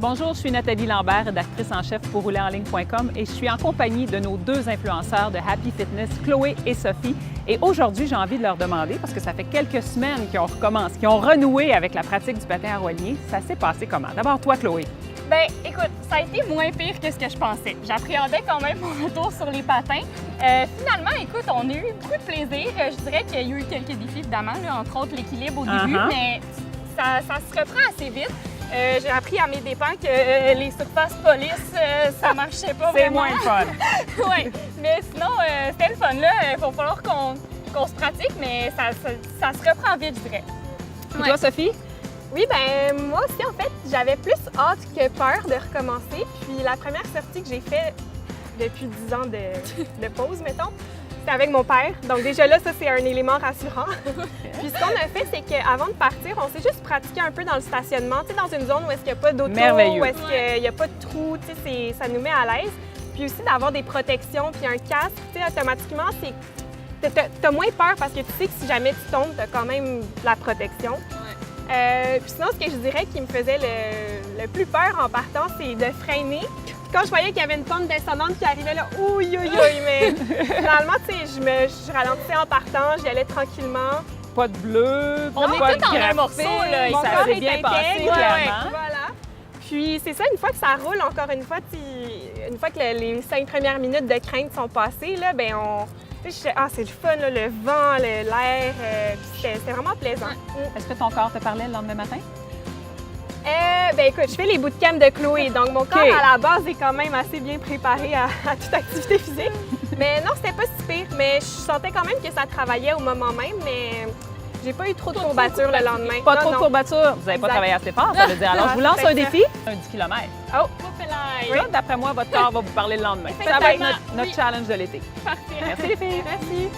Bonjour, je suis Nathalie Lambert, rédactrice en chef pour roulerenligne.com et je suis en compagnie de nos deux influenceurs de Happy Fitness, Chloé et Sophie. Et aujourd'hui, j'ai envie de leur demander, parce que ça fait quelques semaines qu'ils ont recommencé, qu'ils ont renoué avec la pratique du patin à roulier, ça s'est passé comment? D'abord, toi, Chloé. Ben, écoute, ça a été moins pire que ce que je pensais. J'appréhendais quand même mon retour sur les patins. Finalement, écoute, on a eu beaucoup de plaisir. Je dirais qu'il y a eu quelques défis, évidemment, là, entre autres l'équilibre au début, mais ça se reprend assez vite. J'ai appris à mes dépens que les surfaces police, ça marchait pas vraiment. C'est moins le fun. Oui, mais sinon, c'était le fun. Là, il va falloir qu'on se pratique, mais ça se reprend vite, je dirais. Et toi, Sophie? Oui, ben moi aussi, en fait, j'avais plus hâte que peur de recommencer. Puis la première sortie que j'ai faite depuis 10 ans de pause, mettons, c'était avec mon père. Donc déjà là, ça, c'est un élément rassurant. Puis ce qu'on a fait, c'est qu'avant de partir, on s'est juste pratiqué un peu dans le stationnement, tu sais, dans une zone où est-ce qu'il n'y a pas d'auto, Merveilleux. où est-ce qu'il n'y a pas de trou, tu sais, ça nous met à l'aise. Puis aussi d'avoir des protections, puis un casque, tu sais, automatiquement, t'as moins peur parce que tu sais que si jamais tu tombes, t'as quand même la protection. Puis sinon, ce que je dirais qui me faisait le plus peur en partant, c'est de freiner. Quand je voyais qu'il y avait une pente descendante qui arrivait là, ouïe, mais finalement, tu sais, je ralentissais en partant, j'y allais tranquillement. Pas de bleu, On pas est de tous en un graphite, morceau, là. Mon ça corps s'est est bien intègre, passé, ouais, clairement. Voilà. Puis c'est ça, une fois que ça roule, encore une fois, une fois que les 5 premières minutes de crainte sont passées, là, ben c'est le fun, là, le vent, l'air, c'était vraiment plaisant. Est-ce que ton corps te parlait le lendemain matin? Ben écoute, je fais les bootcamps de Chloé, donc mon corps à la base est quand même assez bien préparé à toute activité physique. Mais non, c'était pas si pire, mais je sentais quand même que ça travaillait au moment même, mais j'ai pas eu trop de courbatures le lendemain. Pas trop de courbatures, vous n'avez pas Exact. travaillé assez fort, ça veut dire. Alors, je vous lance un défi, un 10 km. Oh! Ça, d'après moi, votre corps va vous parler le lendemain. Ça va être notre challenge de l'été. Parfait. Merci les filles. Merci!